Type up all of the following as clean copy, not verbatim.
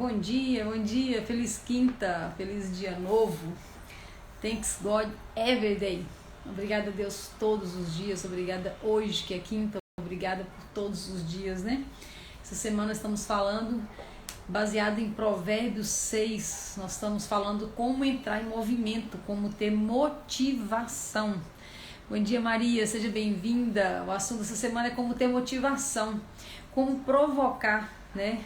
bom dia, feliz quinta, feliz dia novo. Thanks God every day. Obrigada a Deus todos os dias, obrigada hoje que é quinta, obrigada por todos os dias, né? Essa semana estamos falando, baseado em Provérbios 6, nós estamos falando como entrar em movimento, como ter motivação. Bom dia, Maria, seja bem-vinda. O assunto dessa semana é como ter motivação, como provocar, né,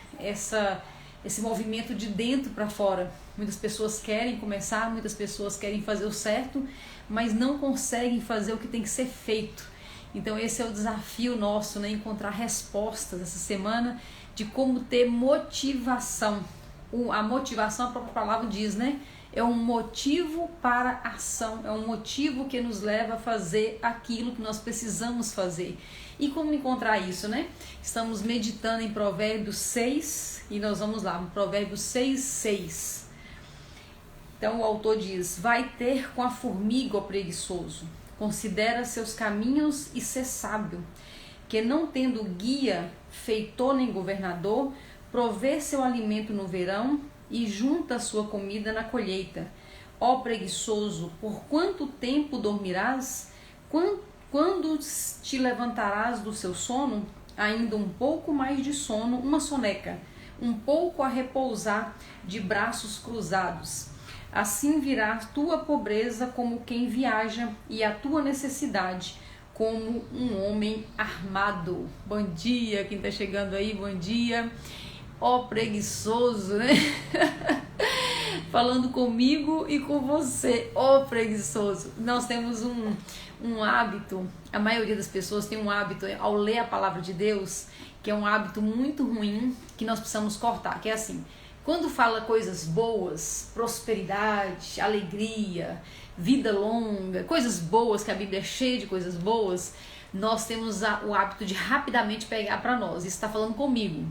esse movimento de dentro para fora. Muitas pessoas querem começar, muitas pessoas querem fazer o certo, mas não conseguem fazer o que tem que ser feito. Então esse é o desafio nosso, né? Encontrar respostas essa semana de como ter motivação. A motivação, a própria palavra diz, né? É um motivo para ação, é um motivo que nos leva a fazer aquilo que nós precisamos fazer. E como encontrar isso, né? Estamos meditando em Provérbios 6 e nós vamos lá, Provérbios 6:6. Então o autor diz: vai ter com a formiga o preguiçoso, considera seus caminhos e ser sábio, que não tendo guia, feitor nem governador, provê seu alimento no verão e junta a sua comida na colheita. Ó preguiçoso, por quanto tempo dormirás? Quando te levantarás do seu sono? Ainda um pouco mais de sono, uma soneca, um pouco a repousar de braços cruzados. Assim virá tua pobreza como quem viaja e a tua necessidade como um homem armado. Bom dia, quem está chegando aí, bom dia. Ó preguiçoso, né? Falando comigo e com você, ó preguiçoso. Nós temos um hábito, a maioria das pessoas tem um hábito ao ler a palavra de Deus, que é um hábito muito ruim, que nós precisamos cortar, que é assim: quando fala coisas boas, prosperidade, alegria, vida longa, coisas boas, que a Bíblia é cheia de coisas boas, nós temos o hábito de rapidamente pegar para nós. Isso está falando comigo.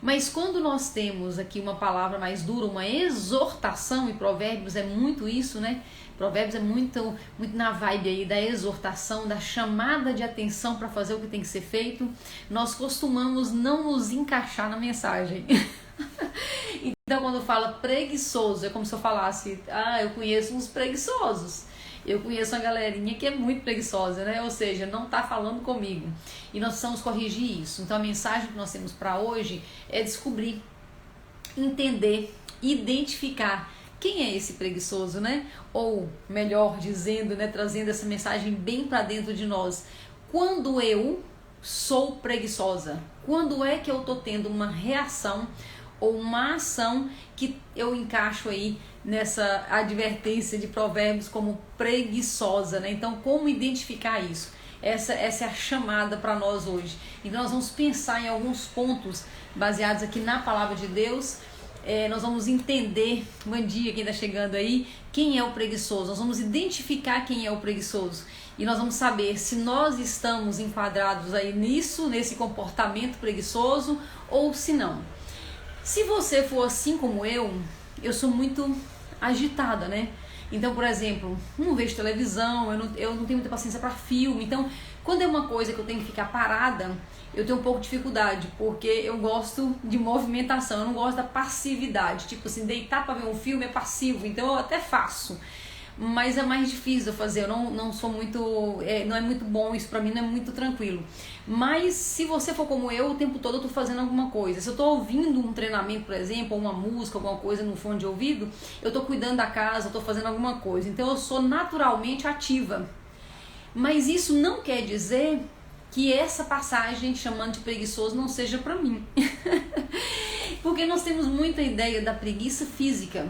Mas quando nós temos aqui uma palavra mais dura, uma exortação, e Provérbios é muito isso, né? Provérbios é muito na vibe aí da exortação, da chamada de atenção para fazer o que tem que ser feito, nós costumamos não nos encaixar na mensagem. Então quando fala preguiçoso, é como se eu falasse: eu conheço uns preguiçosos, eu conheço uma galerinha que é muito preguiçosa, né? Ou seja, não está falando comigo. E nós precisamos corrigir isso. Então a mensagem que nós temos para hoje é descobrir, entender, identificar quem é esse preguiçoso, né? Ou melhor dizendo, né, trazendo essa mensagem bem para dentro de nós. Quando eu sou preguiçosa, quando é que eu estou tendo uma reação ou uma ação que eu encaixo aí nessa advertência de Provérbios como preguiçosa, né? Então, como identificar isso? Essa é a chamada para nós hoje. Então, nós vamos pensar em alguns pontos baseados aqui na palavra de Deus. Nós vamos entender, bom dia quem está chegando aí, quem é o preguiçoso. Nós vamos identificar quem é o preguiçoso. E nós vamos saber se nós estamos enquadrados aí nisso, nesse comportamento preguiçoso, ou se não. Se você for assim como eu sou muito agitada, né? Então, por exemplo, não vejo televisão, eu não tenho muita paciência para filme. Então, quando é uma coisa que eu tenho que ficar parada, eu tenho um pouco de dificuldade, porque eu gosto de movimentação, eu não gosto da passividade. Tipo assim, deitar para ver um filme é passivo, então eu até faço. Mas é mais difícil eu fazer, eu não sou muito, não é muito bom, isso pra mim não é muito tranquilo. Mas se você for como eu, o tempo todo eu tô fazendo alguma coisa. Se eu tô ouvindo um treinamento, por exemplo, ou uma música, alguma coisa no fone de ouvido, eu tô cuidando da casa, eu tô fazendo alguma coisa. Então eu sou naturalmente ativa. Mas isso não quer dizer que essa passagem chamando de preguiçoso não seja pra mim. Porque nós temos muita ideia da preguiça física.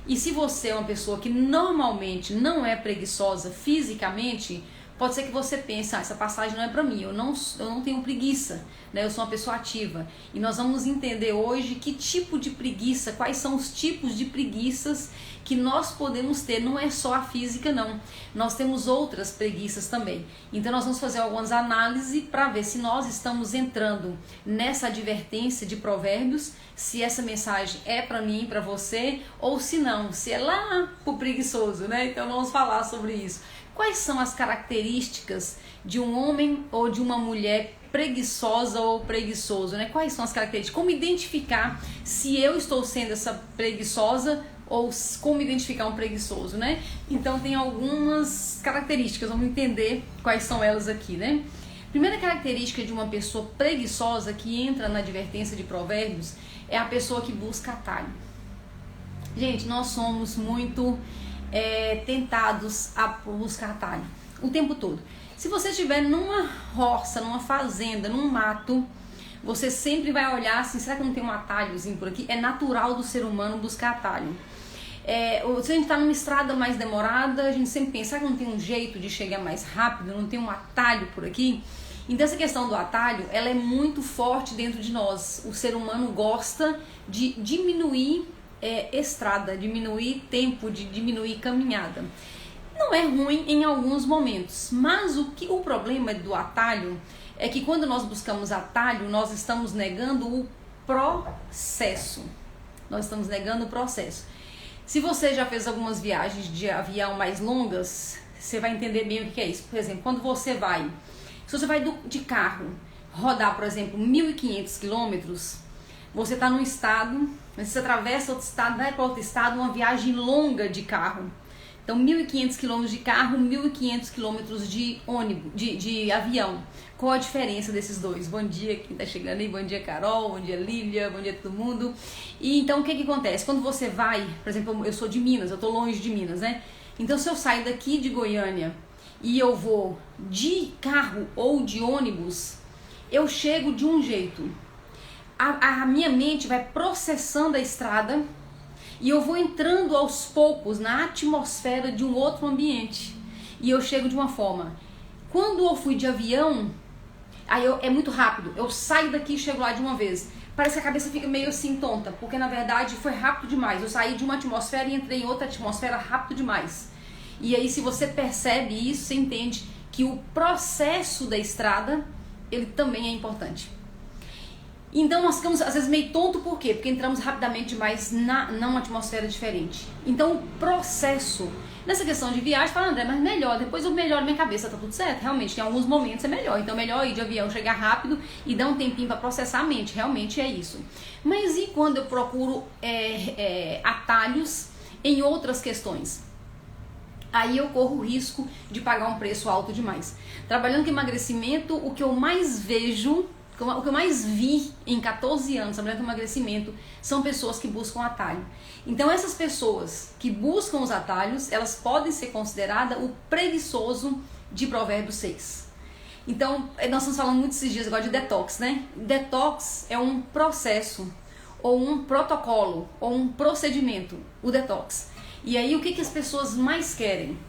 E se você é uma pessoa que normalmente não é preguiçosa fisicamente, pode ser que você pense: essa passagem não é para mim, eu não tenho preguiça, né? Eu sou uma pessoa ativa. E nós vamos entender hoje que tipo de preguiça, quais são os tipos de preguiças que nós podemos ter, não é só a física não, nós temos outras preguiças também. Então nós vamos fazer algumas análises para ver se nós estamos entrando nessa advertência de Provérbios, se essa mensagem é para mim, para você, ou se não, se é lá pro preguiçoso, né? Então vamos falar sobre isso. Quais são as características de um homem ou de uma mulher preguiçosa ou preguiçoso, né? Quais são as características? Como identificar se eu estou sendo essa preguiçosa ou como identificar um preguiçoso, né? Então tem algumas características, vamos entender quais são elas aqui, né? Primeira característica de uma pessoa preguiçosa que entra na advertência de Provérbios é a pessoa que busca atalho. Gente, nós somos muito tentados a buscar atalho o tempo todo. Se você estiver numa roça, numa fazenda, num mato, você sempre vai olhar assim, será que não tem um atalhozinho por aqui? É natural do ser humano buscar atalho. Se a gente está numa estrada mais demorada, a gente sempre pensa, será que não tem um jeito de chegar mais rápido, não tem um atalho por aqui? Então essa questão do atalho, ela é muito forte dentro de nós. O ser humano gosta de diminuir estrada, diminuir tempo, de diminuir caminhada. Não é ruim em alguns momentos, mas o problema do atalho é que quando nós buscamos atalho, nós estamos negando o processo. Nós estamos negando o processo. Se você já fez algumas viagens de avião mais longas, você vai entender bem o que é isso. Por exemplo, quando você vai, se você vai de carro rodar, por exemplo, 1.500 quilômetros, você está num estado, você atravessa outro estado, vai para outro estado, uma viagem longa de carro. Então, 1.500 quilômetros de carro, 1.500 quilômetros de ônibus, de avião. Qual a diferença desses dois? Bom dia quem está chegando aí, bom dia Carol, bom dia Lília, bom dia todo mundo. E então o que acontece? Quando você vai, por exemplo, eu sou de Minas, eu estou longe de Minas, né? Então se eu sair daqui de Goiânia e eu vou de carro ou de ônibus, eu chego de um jeito. A minha mente vai processando a estrada e eu vou entrando aos poucos na atmosfera de um outro ambiente. E eu chego de uma forma. Quando eu fui de avião, é muito rápido. Eu saio daqui e chego lá de uma vez. Parece que a cabeça fica meio assim tonta, porque na verdade foi rápido demais. Eu saí de uma atmosfera e entrei em outra atmosfera rápido demais. E aí se você percebe isso, você entende que o processo da estrada, ele também é importante. Então nós ficamos às vezes meio tonto, por quê? Porque entramos rapidamente demais numa atmosfera diferente. Então o processo, nessa questão de viagem, fala, André, mas melhor, depois eu melhoro minha cabeça, tá tudo certo? Realmente, em alguns momentos é melhor. Então é melhor ir de avião, chegar rápido e dar um tempinho para processar a mente, realmente é isso. Mas e quando eu procuro atalhos em outras questões? Aí eu corro o risco de pagar um preço alto demais. Trabalhando com emagrecimento, o que eu mais vejo, o que eu mais vi em 14 anos trabalhando com emagrecimento são pessoas que buscam atalho. Então essas pessoas que buscam os atalhos, elas podem ser consideradas o preguiçoso de Provérbios 6. Então nós estamos falando muito esses dias agora de detox, né? Detox é um processo, ou um protocolo, ou um procedimento, o detox. E aí o que as pessoas mais querem?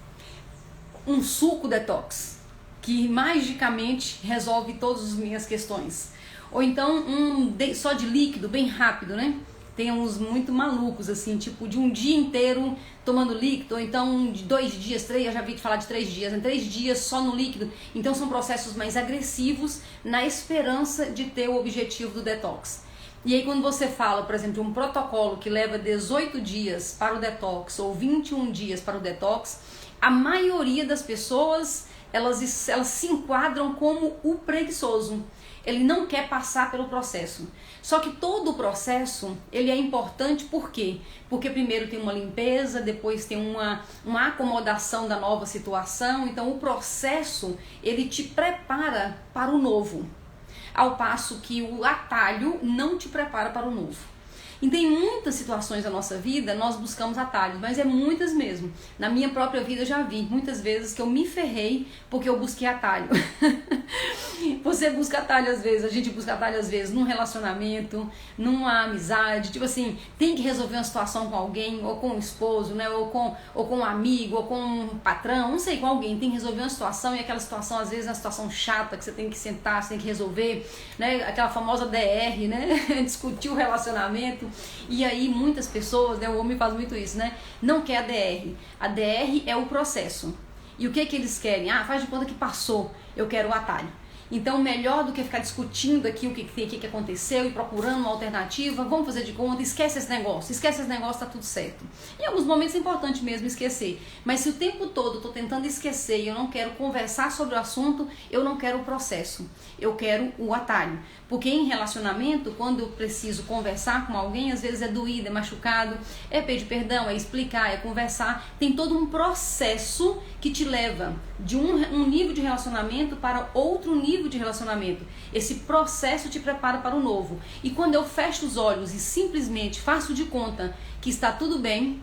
Um suco detox, que magicamente resolve todas as minhas questões. Ou então só de líquido, bem rápido, né? Tem uns muito malucos, assim, tipo de um dia inteiro tomando líquido, ou então de 2 dias, 3, eu já vi falar de 3 dias, né? 3 dias só no líquido. Então são processos mais agressivos na esperança de ter o objetivo do detox. E aí quando você fala, por exemplo, de um protocolo que leva 18 dias para o detox ou 21 dias para o detox, a maioria das pessoas elas se enquadram como o preguiçoso. Ele não quer passar pelo processo. Só que todo o processo, ele é importante por quê? Porque primeiro tem uma limpeza, depois tem uma acomodação da nova situação. Então o processo, ele te prepara para o novo. Ao passo que o atalho não te prepara para o novo. Então, em muitas situações da nossa vida, nós buscamos atalhos, mas é muitas mesmo. Na minha própria vida eu já vi muitas vezes que eu me ferrei porque eu busquei atalho. Você busca atalho às vezes, a gente busca atalho às vezes num relacionamento, numa amizade, tipo assim, tem que resolver uma situação com alguém, ou com o esposo, né, ou com um amigo, ou com um patrão, não sei, com alguém, tem que resolver uma situação e aquela situação às vezes é uma situação chata que você tem que sentar, você tem que resolver, né, aquela famosa DR, né, discutir o relacionamento, e aí muitas pessoas, né, o homem faz muito isso, né, não quer a DR é o processo, e o que eles querem? Ah, faz de conta que passou, eu quero o atalho. Então, melhor do que ficar discutindo aqui o que aconteceu e procurando uma alternativa, vamos fazer de conta, esquece esse negócio, tá tudo certo. Em alguns momentos é importante mesmo esquecer, mas se o tempo todo eu tô tentando esquecer e eu não quero conversar sobre o assunto, eu não quero o processo, eu quero o atalho. Porque em relacionamento, quando eu preciso conversar com alguém, às vezes é doído, é machucado, é pedir perdão, é explicar, é conversar. Tem todo um processo que te leva de um nível de relacionamento para outro nível de relacionamento. Esse processo te prepara para o novo. E quando eu fecho os olhos e simplesmente faço de conta que está tudo bem,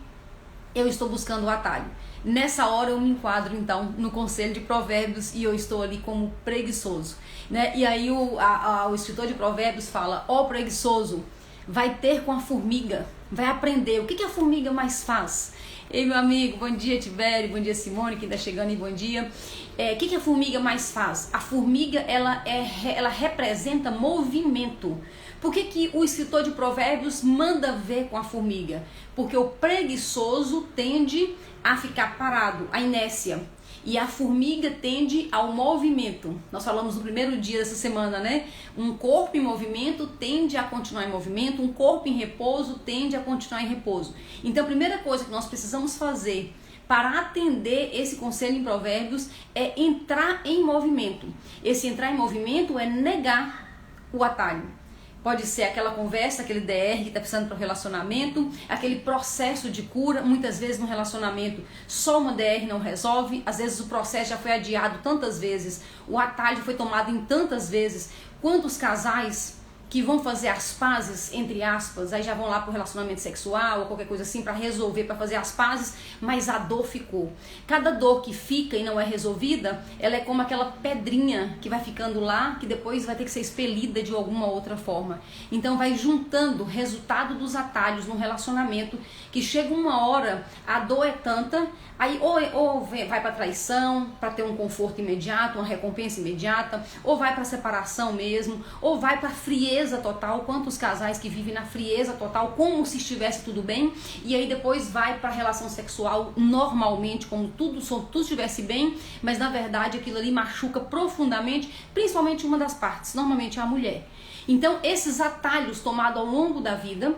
eu estou buscando o atalho. Nessa hora eu me enquadro então no conselho de Provérbios e eu estou ali como preguiçoso, né? E aí o escritor de Provérbios fala: ó preguiçoso, vai ter com a formiga, vai aprender. O que a formiga mais faz? Ei, meu amigo, bom dia Tibério, bom dia Simone, quem tá chegando aí, bom dia. O que a formiga mais faz? A formiga, ela representa movimento. Por que o escritor de Provérbios manda ver com a formiga? Porque o preguiçoso tende a ficar parado, a inércia. E a formiga tende ao movimento. Nós falamos no primeiro dia dessa semana, né? Um corpo em movimento tende a continuar em movimento, um corpo em repouso tende a continuar em repouso. Então a primeira coisa que nós precisamos fazer para atender esse conselho em Provérbios é entrar em movimento. Esse entrar em movimento é negar o atalho. Pode ser aquela conversa, aquele DR que está precisando para o relacionamento, aquele processo de cura. Muitas vezes no relacionamento só uma DR não resolve, às vezes o processo já foi adiado tantas vezes, o atalho foi tomado em tantas vezes. Quantos casais que vão fazer as pazes, entre aspas, aí já vão lá pro relacionamento sexual ou qualquer coisa assim para resolver, para fazer as pazes, mas a dor ficou. Cada dor que fica e não é resolvida, ela é como aquela pedrinha que vai ficando lá, que depois vai ter que ser expelida de alguma outra forma. Então vai juntando o resultado dos atalhos no relacionamento, que chega uma hora, a dor é tanta, aí ou vai para traição, para ter um conforto imediato, uma recompensa imediata, ou vai para separação mesmo, ou vai para frieza total. Quantos casais que vivem na frieza total, como se estivesse tudo bem, e aí depois vai para a relação sexual normalmente, como tudo estivesse bem, mas na verdade aquilo ali machuca profundamente, principalmente uma das partes, normalmente a mulher. Então esses atalhos tomados ao longo da vida,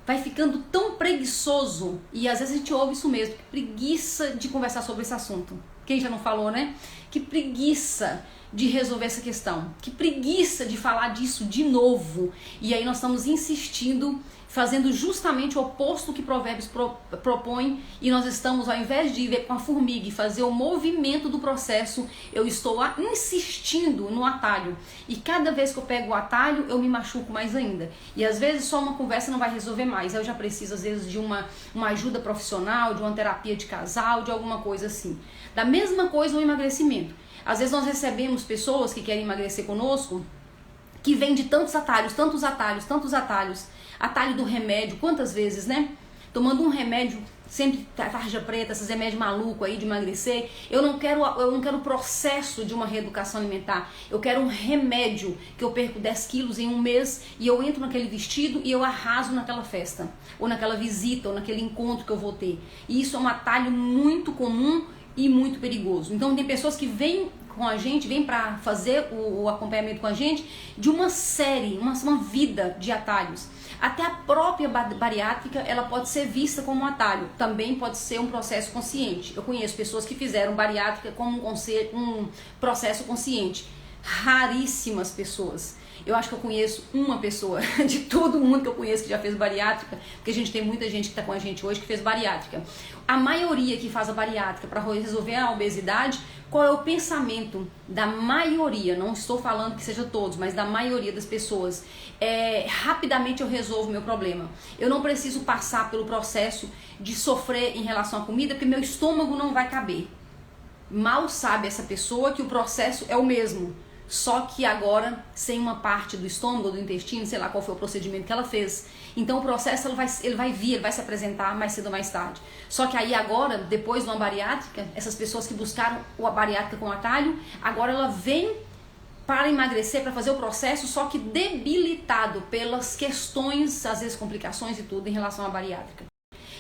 vai ficando tão preguiçoso, e às vezes a gente ouve isso mesmo, que preguiça de conversar sobre esse assunto. Quem já não falou, né? Que preguiça de resolver essa questão, que preguiça de falar disso de novo. E aí nós estamos insistindo, fazendo justamente o oposto que Provérbios propõe, e nós estamos, ao invés de ver com a formiga e fazer o movimento do processo, eu estou insistindo no atalho. E cada vez que eu pego o atalho, eu me machuco mais ainda. E às vezes só uma conversa não vai resolver mais. Eu já preciso, às vezes, de uma ajuda profissional, de uma terapia de casal, de alguma coisa assim. Da mesma coisa o emagrecimento. Às vezes nós recebemos pessoas que querem emagrecer conosco, que vêm de tantos atalhos, atalho do remédio, quantas vezes, né? Tomando um remédio, sempre tarja preta, esses remédios malucos aí de emagrecer. Eu não quero o processo de uma reeducação alimentar. Eu quero um remédio que eu perco 10 quilos em um mês e eu entro naquele vestido e eu arraso naquela festa, ou naquela visita, ou naquele encontro que eu vou ter. E isso é um atalho muito comum e muito perigoso. Então tem pessoas que vêm com a gente, vêm para fazer o acompanhamento com a gente de uma série, uma vida de atalhos. Até a própria bariátrica, ela pode ser vista como um atalho, também pode ser um processo consciente. Eu conheço pessoas que fizeram bariátrica como um processo consciente. Raríssimas pessoas. Eu acho que eu conheço uma pessoa de todo mundo que eu conheço que já fez bariátrica, porque a gente tem muita gente que está com a gente hoje que fez bariátrica. A maioria que faz a bariátrica para resolver a obesidade, qual é o pensamento da maioria? Não estou falando que seja todos, mas da maioria das pessoas. Rapidamente eu resolvo o meu problema. Eu não preciso passar pelo processo de sofrer em relação à comida, porque meu estômago não vai caber. Mal sabe essa pessoa que o processo é o mesmo. só que agora sem uma parte do estômago, do intestino, sei lá qual foi o procedimento que ela fez. Então o processo ele vai se apresentar mais cedo ou mais tarde. Só que aí agora, depois de uma bariátrica, essas pessoas que buscaram a bariátrica com atalho, agora ela vem para emagrecer, para fazer o processo, só que debilitado pelas questões, às vezes complicações e tudo em relação à bariátrica.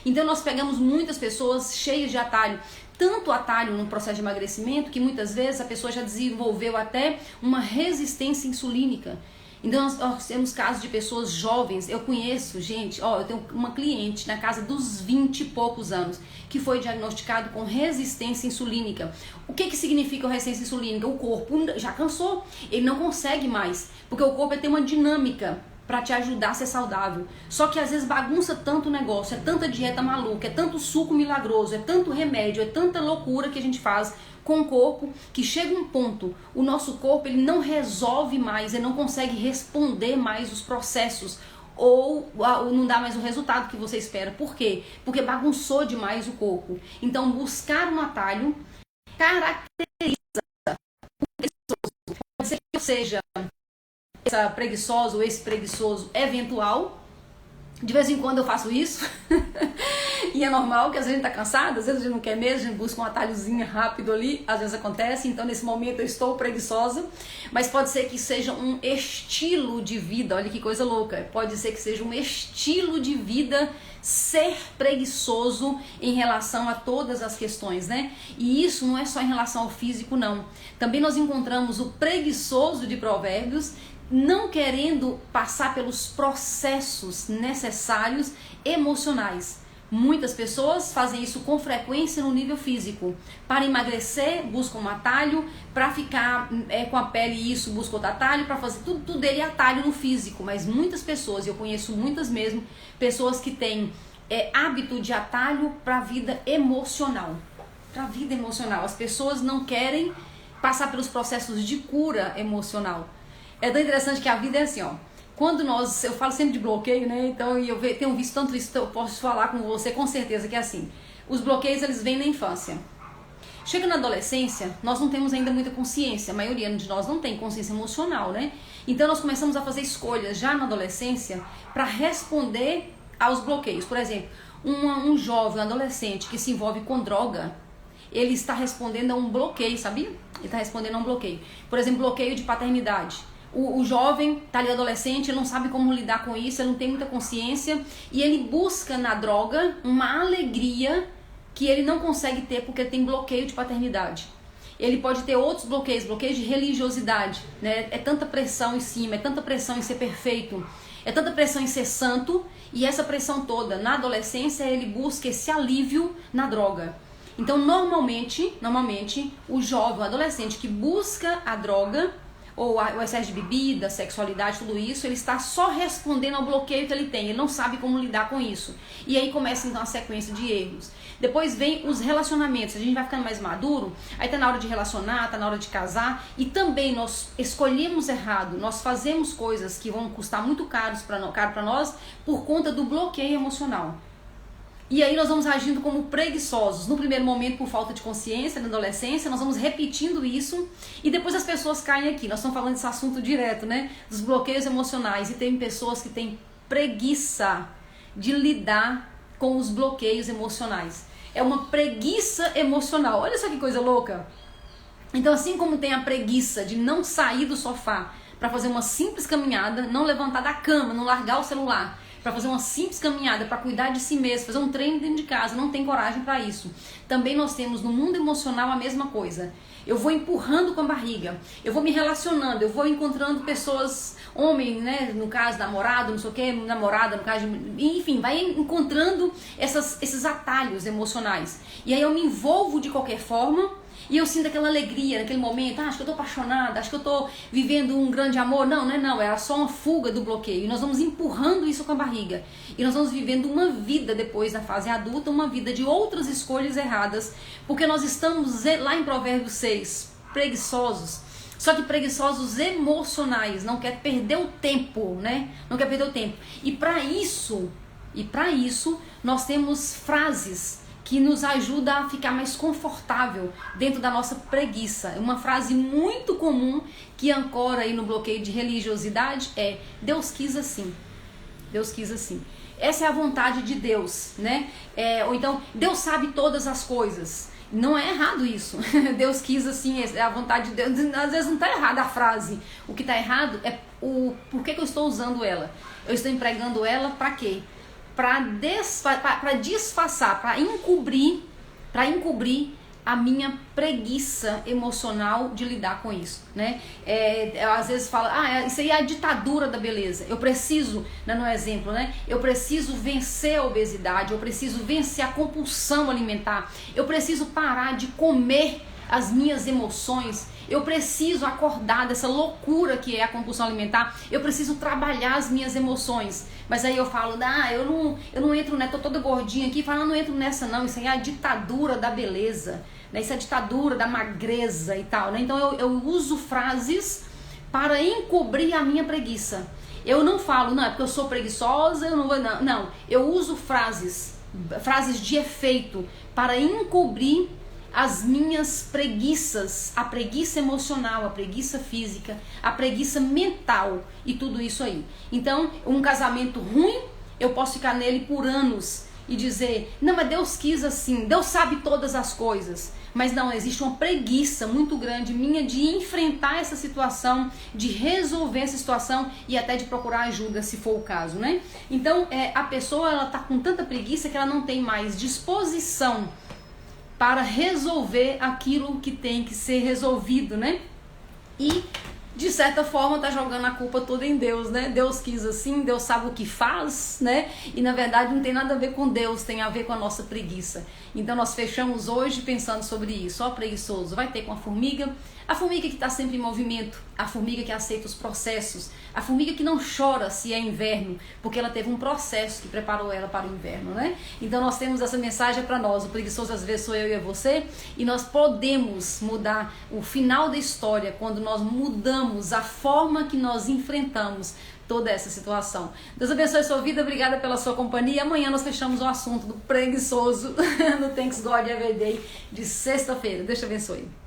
Então nós pegamos muitas pessoas cheias de atalho, tanto atalho no processo de emagrecimento, que muitas vezes a pessoa já desenvolveu até uma resistência insulínica. Então nós temos casos de pessoas jovens, eu conheço gente, eu tenho uma cliente na casa dos 20 e poucos anos, que foi diagnosticado com resistência insulínica. O que significa resistência insulínica? O corpo já cansou, ele não consegue mais, porque o corpo tem uma dinâmica para te ajudar a ser saudável. Só que às vezes bagunça tanto o negócio, é tanta dieta maluca, é tanto suco milagroso, é tanto remédio, é tanta loucura que a gente faz com o corpo, que chega um ponto, o nosso corpo ele não resolve mais, ele não consegue responder mais os processos, ou não dá mais o resultado que você espera. Por quê? Porque bagunçou demais o corpo. Então buscar um atalho caracteriza o preguiçoso. Pode ser que eu seja essa preguiçosa ou esse preguiçoso eventual. De vez em quando eu faço isso. E é normal que às vezes a gente tá cansado, às vezes a gente não quer mesmo, a gente busca um atalhozinho rápido ali, às vezes acontece. Então nesse momento eu estou preguiçosa, mas pode ser que seja um estilo de vida. Olha que coisa louca, pode ser que seja um estilo de vida ser preguiçoso em relação a todas as questões, né? E isso não é só em relação ao físico, não. Também nós encontramos o preguiçoso de Provérbios não querendo passar pelos processos necessários emocionais. Muitas pessoas fazem isso com frequência no nível físico. Para emagrecer, buscam um atalho. Para ficar com a pele, isso, buscam outro atalho. Para fazer tudo dele é atalho no físico. Mas muitas pessoas, eu conheço muitas mesmo, pessoas que têm hábito de atalho para a vida emocional. Para a vida emocional. As pessoas não querem passar pelos processos de cura emocional. É tão interessante que a vida é assim, quando eu falo sempre de bloqueio, né? Então eu tenho visto tanto isso, eu posso falar com você com certeza que é assim. Os bloqueios, eles vêm na infância. Chega na adolescência, nós não temos ainda muita consciência, a maioria de nós não tem consciência emocional, né? Então nós começamos a fazer escolhas já na adolescência para responder aos bloqueios. Por exemplo, um jovem, um adolescente que se envolve com droga, ele está respondendo a um bloqueio, sabia? Ele está respondendo a um bloqueio. Por exemplo, bloqueio de paternidade. O jovem está ali adolescente, ele não sabe como lidar com isso, ele não tem muita consciência e ele busca na droga uma alegria que ele não consegue ter porque ele tem bloqueio de paternidade. Ele pode ter outros bloqueios, bloqueios de religiosidade, né? É tanta pressão em cima, é tanta pressão em ser perfeito, é tanta pressão em ser santo, e essa pressão toda na adolescência ele busca esse alívio na droga. Então normalmente o jovem, o adolescente que busca a droga ou o excesso de bebida, sexualidade, tudo isso, ele está só respondendo ao bloqueio que ele tem, ele não sabe como lidar com isso. E aí começa então a sequência de erros. Depois vem os relacionamentos, a gente vai ficando mais maduro, aí tá na hora de relacionar, tá na hora de casar, e também nós escolhemos errado, nós fazemos coisas que vão custar muito caro para nós por conta do bloqueio emocional. E aí nós vamos agindo como preguiçosos. No primeiro momento por falta de consciência, na adolescência, nós vamos repetindo isso e depois as pessoas caem aqui. Nós estamos falando desse assunto direto, né? Dos bloqueios emocionais. E tem pessoas que têm preguiça de lidar com os bloqueios emocionais. É uma preguiça emocional. Olha só que coisa louca. Então assim como tem a preguiça de não sair do sofá para fazer uma simples caminhada, não levantar da cama, não largar o celular, para fazer uma simples caminhada, para cuidar de si mesmo, fazer um treino dentro de casa, não tem coragem para isso. Também nós temos no mundo emocional a mesma coisa. Eu vou empurrando com a barriga, eu vou me relacionando, eu vou encontrando pessoas, homem, né, no caso namorado, não sei o que, namorada, no caso, enfim, vai encontrando esses atalhos emocionais. E aí eu me envolvo de qualquer forma. E eu sinto aquela alegria naquele momento, acho que eu tô apaixonada, acho que eu tô vivendo um grande amor. Não, era só uma fuga do bloqueio. E nós vamos empurrando isso com a barriga. E nós vamos vivendo uma vida depois da fase adulta, uma vida de outras escolhas erradas, porque nós estamos lá em Provérbios 6, preguiçosos. Só que preguiçosos emocionais, não quer perder o tempo, né? Não quer perder o tempo. E para isso nós temos frases que nos ajuda a ficar mais confortável dentro da nossa preguiça. Uma frase muito comum que ancora aí no bloqueio de religiosidade é: Deus quis assim. Deus quis assim. Essa é a vontade de Deus, né? Ou então, Deus sabe todas as coisas. Não é errado isso. Deus quis assim, é a vontade de Deus. Às vezes não está errada a frase. O que está errado é por que eu estou usando ela. Eu estou empregando ela para quê? Para disfarçar, para encobrir a minha preguiça emocional de lidar com isso, né? Às vezes fala, isso aí é a ditadura da beleza. Eu preciso, no exemplo, né? Eu preciso vencer a obesidade, eu preciso vencer a compulsão alimentar, eu preciso parar de comer as minhas emoções, eu preciso acordar dessa loucura que é a compulsão alimentar, eu preciso trabalhar as minhas emoções. Mas aí eu falo, eu não entro, né? Tô toda gordinha aqui, falando, não entro nessa não, isso aí é a ditadura da beleza, né? Isso é a ditadura da magreza e tal, né? Então eu uso frases para encobrir a minha preguiça. Eu não falo, não, é porque eu sou preguiçosa, eu não vou, não. Eu uso frases de efeito para encobrir as minhas preguiças, a preguiça emocional, a preguiça física, a preguiça mental e tudo isso aí. Então, um casamento ruim, eu posso ficar nele por anos e dizer, não, mas Deus quis assim, Deus sabe todas as coisas. Mas não, existe uma preguiça muito grande minha de enfrentar essa situação, de resolver essa situação e até de procurar ajuda, se for o caso, né? Então, a pessoa, ela tá com tanta preguiça que ela não tem mais disposição para resolver aquilo que tem que ser resolvido, né? E, de certa forma, tá jogando a culpa toda em Deus, né? Deus quis assim, Deus sabe o que faz, né? E, na verdade, não tem nada a ver com Deus, tem a ver com a nossa preguiça. Então, nós fechamos hoje pensando sobre isso. Ó, preguiçoso, vai ter com a formiga que está sempre em movimento, a formiga que aceita os processos, a formiga que não chora se é inverno, porque ela teve um processo que preparou ela para o inverno, né? Então nós temos essa mensagem para nós. O preguiçoso às vezes sou eu e é você, e nós podemos mudar o final da história quando nós mudamos a forma que nós enfrentamos toda essa situação. Deus abençoe a sua vida, obrigada pela sua companhia. Amanhã nós fechamos o assunto do preguiçoso no Thanks God Every Day de sexta-feira. Deus te abençoe.